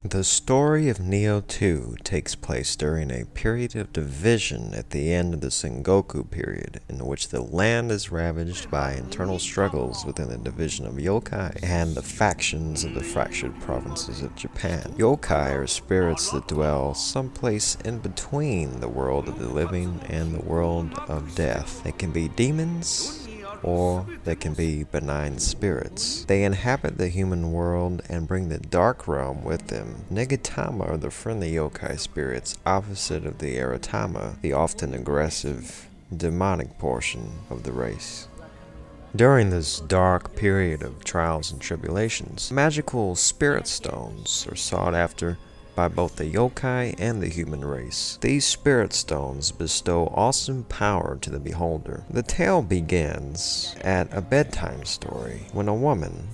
The story of Nioh 2 takes place during a period of division at the end of the Sengoku period, in which the land is ravaged by internal struggles within the division of yokai and the factions of the fractured provinces of Japan. Yokai are spirits that dwell someplace in between the world of the living and the world of death. They can be demons, or they can be benign spirits. They inhabit the human world and bring the dark realm with them. Negatama are the friendly yokai spirits opposite of the Aratama, the often aggressive, demonic portion of the race. During this dark period of trials and tribulations, magical spirit stones are sought after by both the yokai and the human race. These spirit stones bestow awesome power to the beholder. The tale begins at a bedtime story when a woman,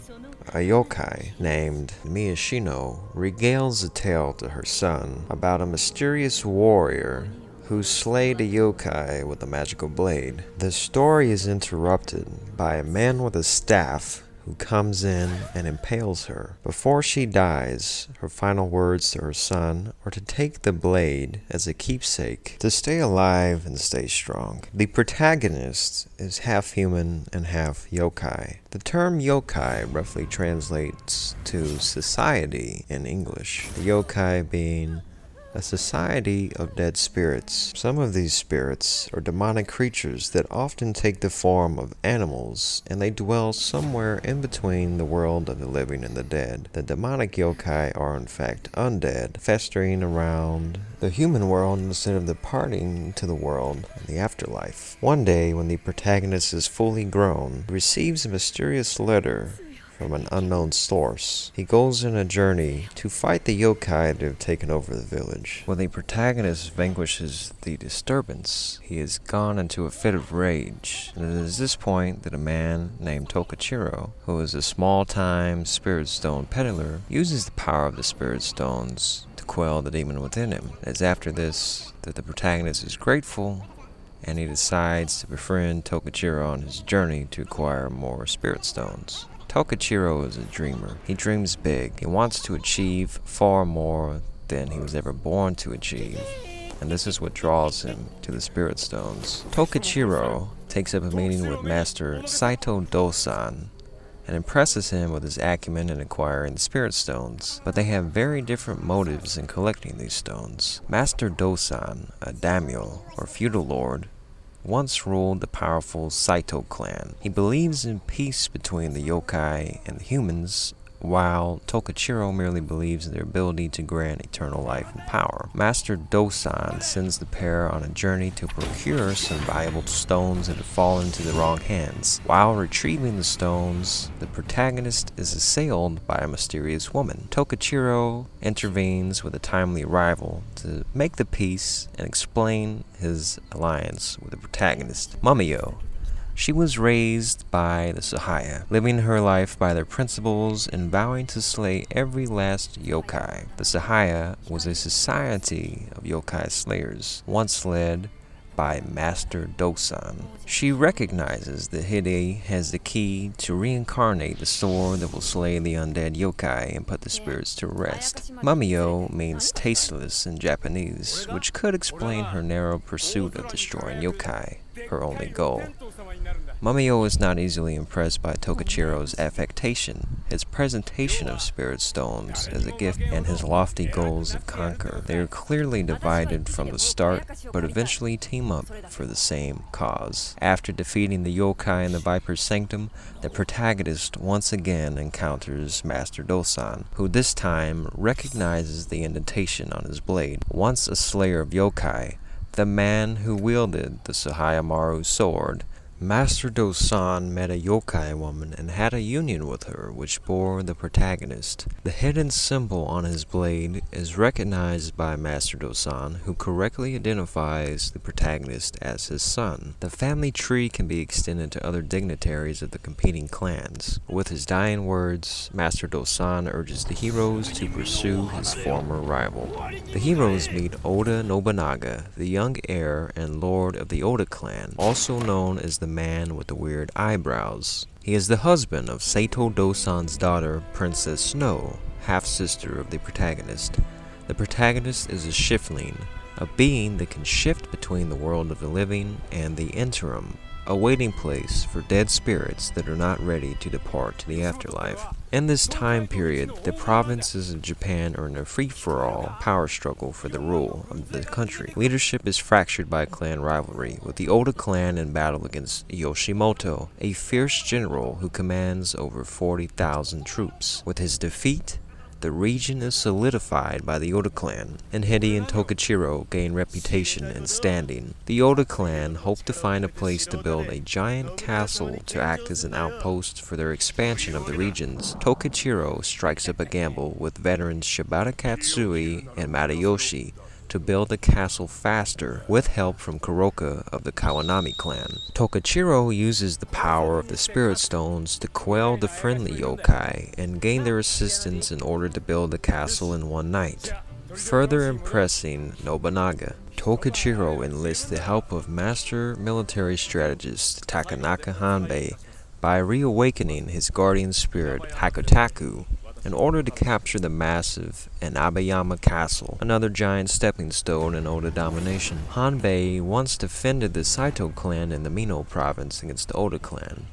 a yokai named Miyashino, regales a tale to her son about a mysterious warrior who slayed a yokai with a magical blade. The story is interrupted by a man with a staff who comes in and impales her. Before she dies, her final words to her son are to take the blade as a keepsake, to stay alive and stay strong. The protagonist is half human and half yokai. The term yokai roughly translates to society in English, the yokai being a society of dead spirits. Some of these spirits are demonic creatures that often take the form of animals, and they dwell somewhere in between the world of the living and the dead. The demonic yokai are in fact undead, festering around the human world instead of departing to the world in the afterlife. One day, when the protagonist is fully grown, he receives a mysterious letter from an unknown source. He goes on a journey to fight the yokai that have taken over the village. When the protagonist vanquishes the disturbance, he is gone into a fit of rage, and it is this point that a man named Tokichiro, who is a small-time spirit stone peddler, uses the power of the spirit stones to quell the demon within him. It is after this that the protagonist is grateful, and he decides to befriend Tokichiro on his journey to acquire more spirit stones. Tokichiro is a dreamer. He dreams big. He wants to achieve far more than he was ever born to achieve, and this is what draws him to the spirit stones. Tokichiro takes up a meeting with Master Saito Dosan and impresses him with his acumen in acquiring the spirit stones, but they have very different motives in collecting these stones. Master Dosan, a daimyo, or feudal lord, once ruled the powerful Saito clan. He believes in peace between the yokai and the humans, while Tokichiro merely believes in their ability to grant eternal life and power. Master Dosan sends the pair on a journey to procure some valuable stones that have fallen into the wrong hands. While retrieving the stones, the protagonist is assailed by a mysterious woman. Tokichiro intervenes with a timely arrival to make the peace and explain his alliance with the protagonist, Nioh. She was raised by the Sahaya, living her life by their principles and vowing to slay every last yokai. The Sahaya was a society of yokai slayers, once led by Master Dosan. She recognizes that Hide has the key to reincarnate the sword that will slay the undead yokai and put the spirits to rest. Nioh means tasteless in Japanese, which could explain her narrow pursuit of destroying yokai, her only goal. Nioh is not easily impressed by Tokichiro's affectation, his presentation of spirit stones as a gift, and his lofty goals of conquer. They are clearly divided from the start, but eventually team up for the same cause. After defeating the yokai in the Viper's Sanctum, the protagonist once again encounters Master Dosan, who this time recognizes the indentation on his blade. Once a slayer of yokai, the man who wielded the Sahayamaru sword, Master Dosan met a yokai woman and had a union with her, which bore the protagonist. The hidden symbol on his blade is recognized by Master Dosan, who correctly identifies the protagonist as his son. The family tree can be extended to other dignitaries of the competing clans. With his dying words, Master Dosan urges the heroes to pursue his former rival. The heroes meet Oda Nobunaga, the young heir and lord of the Oda clan, also known as the man with the weird eyebrows. He is the husband of Saito Dosan's daughter, Princess Snow. half-sister of the protagonist. The protagonist is a shiftling, a being that can shift between the world of the living and the interim, a waiting place for dead spirits that are not ready to depart to the afterlife. In this time period, the provinces of Japan are in a free-for-all power struggle for the rule of the country. Leadership is fractured by clan rivalry, with the Oda clan in battle against Yoshimoto, a fierce general who commands over 40,000 troops. With his defeat, the region is solidified by the Oda clan, and Hide and Tokichiro gain reputation and standing. The Oda clan hope to find a place to build a giant castle to act as an outpost for their expansion of the regions. Tokichiro strikes up a gamble with veterans Shibata Katsui and Matayoshi to build the castle faster, with help from Kuroka of the Kawanami clan. Tokichiro uses the power of the spirit stones to quell the friendly yokai and gain their assistance in order to build the castle in one night. Further impressing Nobunaga, Tokichiro enlists the help of master military strategist Takanaka Hanbei by reawakening his guardian spirit Hakotaku in order to capture the massive Anabayama Castle, another giant stepping stone in Oda domination. Hanbei once defended the Saito clan in the Mino province against the Oda clan.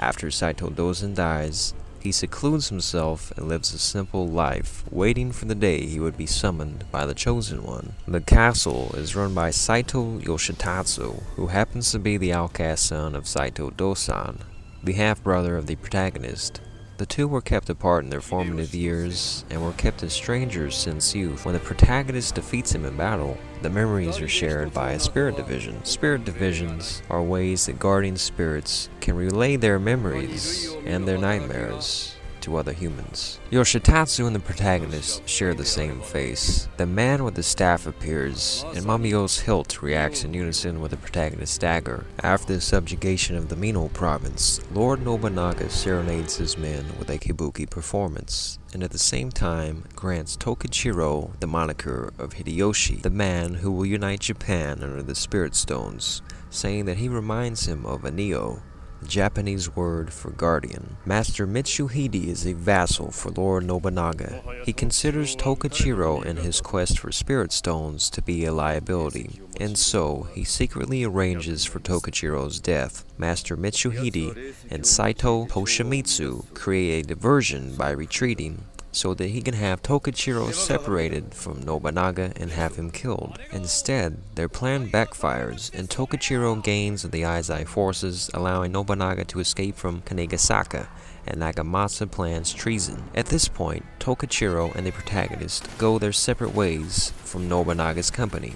After Saito Dozen dies, he secludes himself and lives a simple life, waiting for the day he would be summoned by the Chosen One. The castle is run by Saito Yoshitatsu, who happens to be the outcast son of Saito Dosan, the half-brother of the protagonist. The two were kept apart in their formative years, and were kept as strangers since youth. When the protagonist defeats him in battle, the memories are shared by a spirit division. Spirit divisions are ways that guardian spirits can relay their memories and their nightmares to other humans. Yoshitatsu and the protagonist share the same face. The man with the staff appears, and Mamio's hilt reacts in unison with the protagonist's dagger. After the subjugation of the Mino province, Lord Nobunaga serenades his men with a kabuki performance, and at the same time grants Tokichiro the moniker of Hideyoshi, the man who will unite Japan under the Spirit Stones, saying that he reminds him of a Nioh, the Japanese word for guardian. Master Mitsuhide is a vassal for Lord Nobunaga. He considers Tokichiro in his quest for spirit stones to be a liability, and so he secretly arranges for Tokichiro's death. Master Mitsuhide and Saito Toshimitsu create a diversion by retreating, so that he can have Tokichiro separated from Nobunaga and have him killed. Instead, their plan backfires, and Tokichiro gains the Eizai forces, allowing Nobunaga to escape from Kanegasaka, and Nagamasa plans treason. At this point, Tokichiro and the protagonist go their separate ways from Nobunaga's company.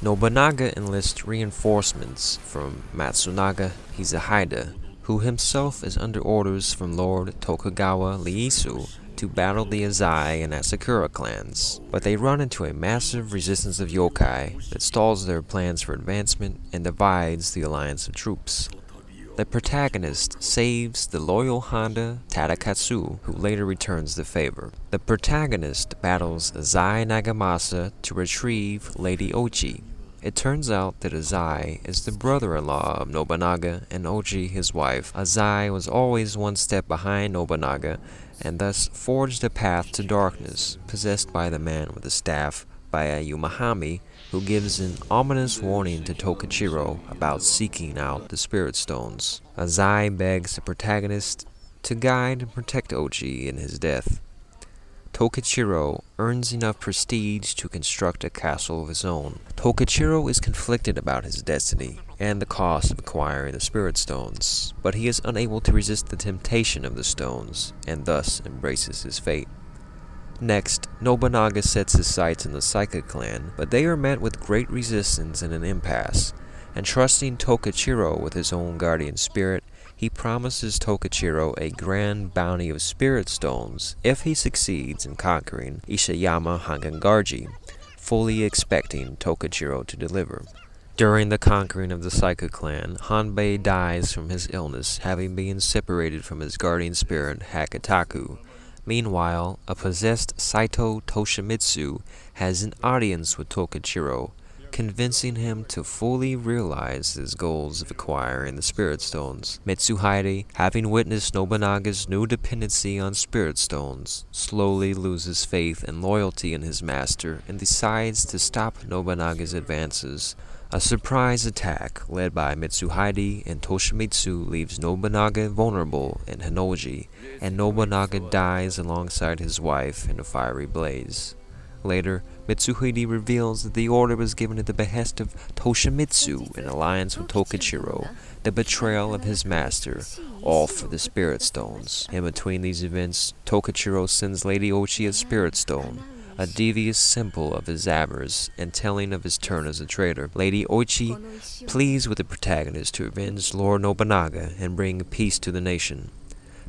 Nobunaga enlists reinforcements from Matsunaga Hizahide, who himself is under orders from Lord Tokugawa Ieyasu to battle the Eizai and Asakura clans, but they run into a massive resistance of yokai that stalls their plans for advancement and divides the alliance of troops. The protagonist saves the loyal Honda Tadakatsu, who later returns the favor. The protagonist battles Eizai Nagamasa to retrieve Lady Ochi. It turns out that Eizai is the brother-in-law of Nobunaga, and Ochi his wife. Eizai was always one step behind Nobunaga, and thus forged a path to darkness, possessed by the man with the staff, by a Yumahami, who gives an ominous warning to Tokichiro about seeking out the spirit stones. Eizai begs the protagonist to guide and protect Ochi in his death. Tokichiro earns enough prestige to construct a castle of his own. Tokichiro is conflicted about his destiny and the cost of acquiring the spirit stones, but he is unable to resist the temptation of the stones, and thus embraces his fate. Next, Nobunaga sets his sights on the Saika clan, but they are met with great resistance and an impasse. And trusting Tokichiro with his own guardian spirit, he promises Tokichiro a grand bounty of spirit stones if he succeeds in conquering Ishiyama Hangangarji, fully expecting Tokichiro to deliver. During the conquering of the Saika clan, Hanbei dies from his illness, having been separated from his guardian spirit Hakataku. Meanwhile, a possessed Saito Toshimitsu has an audience with Tokichiro, convincing him to fully realize his goals of acquiring the Spirit Stones. Mitsuhide, having witnessed Nobunaga's new dependency on Spirit Stones, slowly loses faith and loyalty in his master and decides to stop Nobunaga's advances. A surprise attack led by Mitsuhide and Toshimitsu leaves Nobunaga vulnerable in Hinoji, and Nobunaga dies alongside his wife in a fiery blaze. Later, Mitsuhide reveals that the order was given at the behest of Toshimitsu in alliance with Tokichiro, the betrayal of his master, all for the Spirit Stones. In between these events, Tokichiro sends Lady Ochi a Spirit Stone, a devious symbol of his avarice and telling of his turn as a traitor. Lady Ochi pleads with the protagonist to avenge Lord Nobunaga and bring peace to the nation.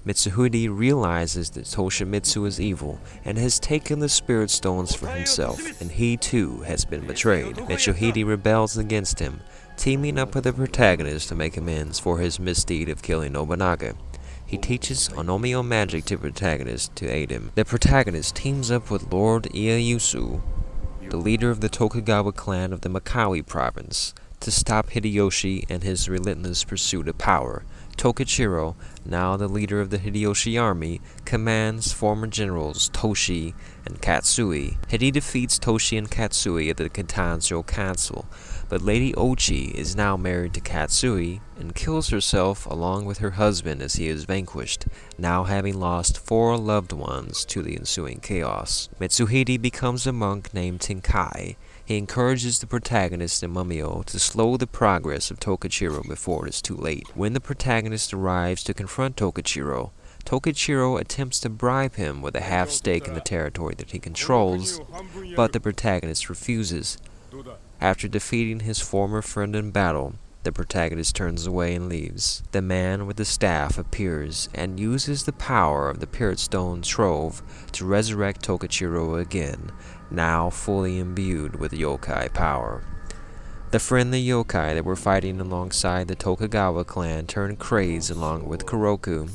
Mitsuhide realizes that Toshimitsu is evil and has taken the Spirit Stones for himself, and he too has been betrayed. Mitsuhide rebels against him, teaming up with the protagonist to make amends for his misdeed of killing Nobunaga. He teaches Onomio magic to the protagonist to aid him. The protagonist teams up with Lord Ieyasu, the leader of the Tokugawa clan of the Makawi province, to stop Hideyoshi and his relentless pursuit of power. Tokichiro, now the leader of the Hideyoshi army, commands former generals Toshi and Katsui. Hide defeats Toshi and Katsui at the Katanjo Council, but Lady Ochi is now married to Katsui and kills herself along with her husband as he is vanquished, now having lost 4 loved ones to the ensuing chaos. Mitsuhide becomes a monk named Tenkai. He encourages the protagonist and Mumio to slow the progress of Tokichiro before it is too late. When the protagonist arrives to confront Tokichiro, Tokichiro attempts to bribe him with a half stake in the territory that he controls, but the protagonist refuses. After defeating his former friend in battle, the protagonist turns away and leaves. The man with the staff appears and uses the power of the Spirit Stone Trove to resurrect Tokichiro again, now fully imbued with yokai power. The friendly yokai that were fighting alongside the Tokugawa clan turn crazed along with Kuroku.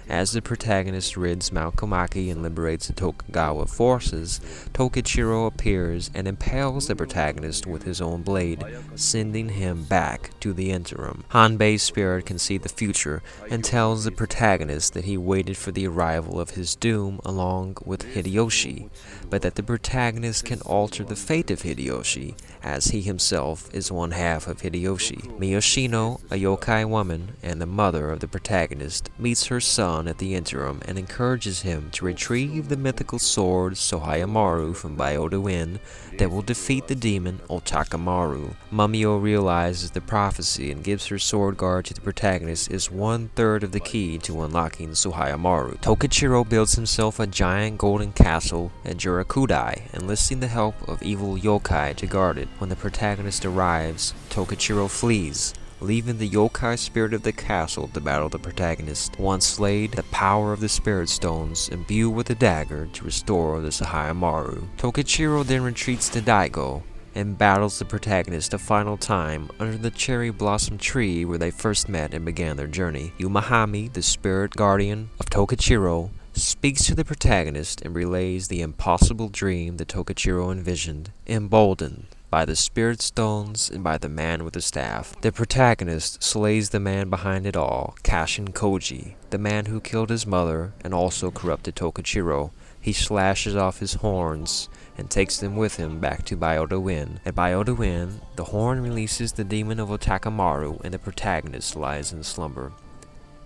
As the protagonist rids Mount Komaki and liberates the Tokugawa forces, Tokichiro appears and impales the protagonist with his own blade, sending him back to the interim. Hanbei's spirit can see the future and tells the protagonist that he waited for the arrival of his doom along with Hideyoshi, but that the protagonist can alter the fate of Hideyoshi, as he himself is one half of Hideyoshi. Miyoshino, a yokai woman and the mother of the protagonist, meets her son at the interim and encourages him to retrieve the mythical sword Sohayamaru from Byodo-in that will defeat the demon Otakamaru. Mumio realizes the prophecy and gives her sword guard to the protagonist as 1/3 of the key to unlocking Sohayamaru. Tokichiro builds himself a giant golden castle at Jurakudai, enlisting the help of evil yokai to guard it. When the protagonist arrives, Tokichiro flees, leaving the yokai spirit of the castle to battle the protagonist. Once slayed, the power of the Spirit Stones imbue with a dagger to restore the Sohayamaru. Tokichiro then retreats to Daigo and battles the protagonist a final time under the cherry blossom tree where they first met and began their journey. Umahami, the spirit guardian of Tokichiro, speaks to the protagonist and relays the impossible dream that Tokichiro envisioned, emboldened by the Spirit Stones and by the man with the staff. The protagonist slays the man behind it all, Kashin Koji, the man who killed his mother and also corrupted Tokichiro. He slashes off his horns and takes them with him back to Byodo-in. At Byodo-in, the horn releases the demon of Otakamaru and the protagonist lies in slumber.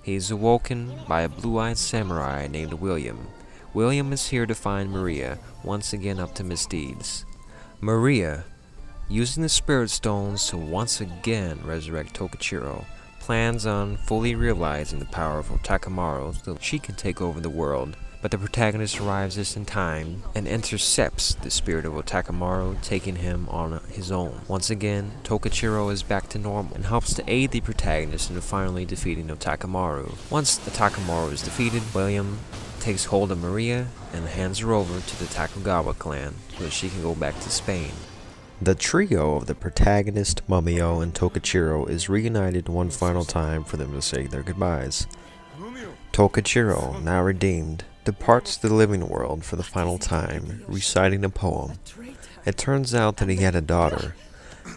He is awoken by a blue-eyed samurai named William. William is here to find Maria, once again up to misdeeds. Maria, using the Spirit Stones to once again resurrect Tokichiro, plans on fully realizing the power of Otakamaru so she can take over the world. But the protagonist arrives just in time and intercepts the spirit of Otakamaru, taking him on his own. Once again, Tokichiro is back to normal and helps to aid the protagonist in finally defeating Otakamaru. Once Otakamaru is defeated, William takes hold of Maria and hands her over to the Tokugawa clan so that she can go back to Spain. The trio of the protagonist, Mumio, and Tokichiro is reunited one final time for them to say their goodbyes. Tokichiro, now redeemed, departs the living world for the final time, reciting a poem. It turns out that he had a daughter,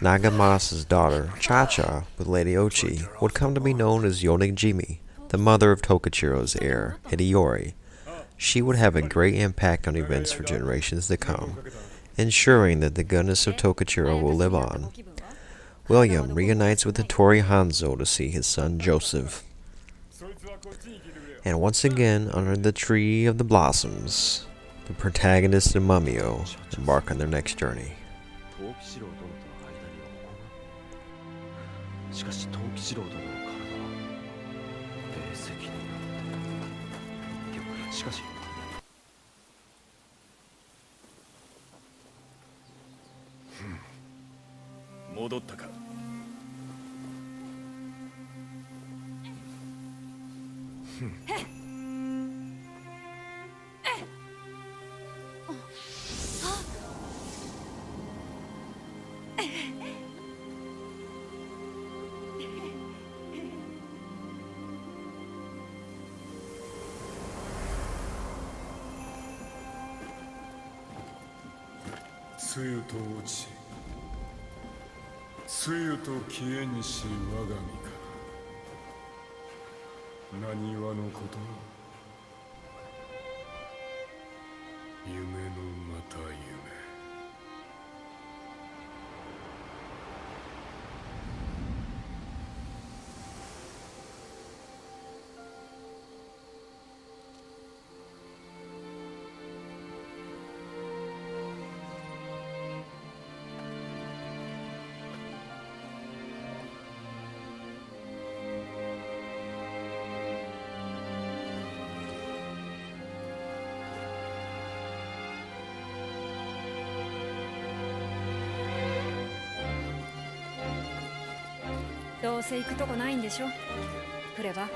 Nagamasa's daughter, Cha-Cha, with Lady Ochi, would come to be known as Yonejimi, the mother of Tokichiro's heir, Hideyori. She would have a great impact on events for generations to come, ensuring that the goodness of Tokichiro will live on. William reunites with Hattori Hanzo to see his son Joseph. And once again, under the Tree of the Blossoms, the protagonists of Mumio embark on their next journey. しかし藤吉郎殿の体は霊石によってしかし戻ったか露と落ち露と消えにし我が身か何話のこと夢のまた夢どうせ行くとこないんでしょ。来れば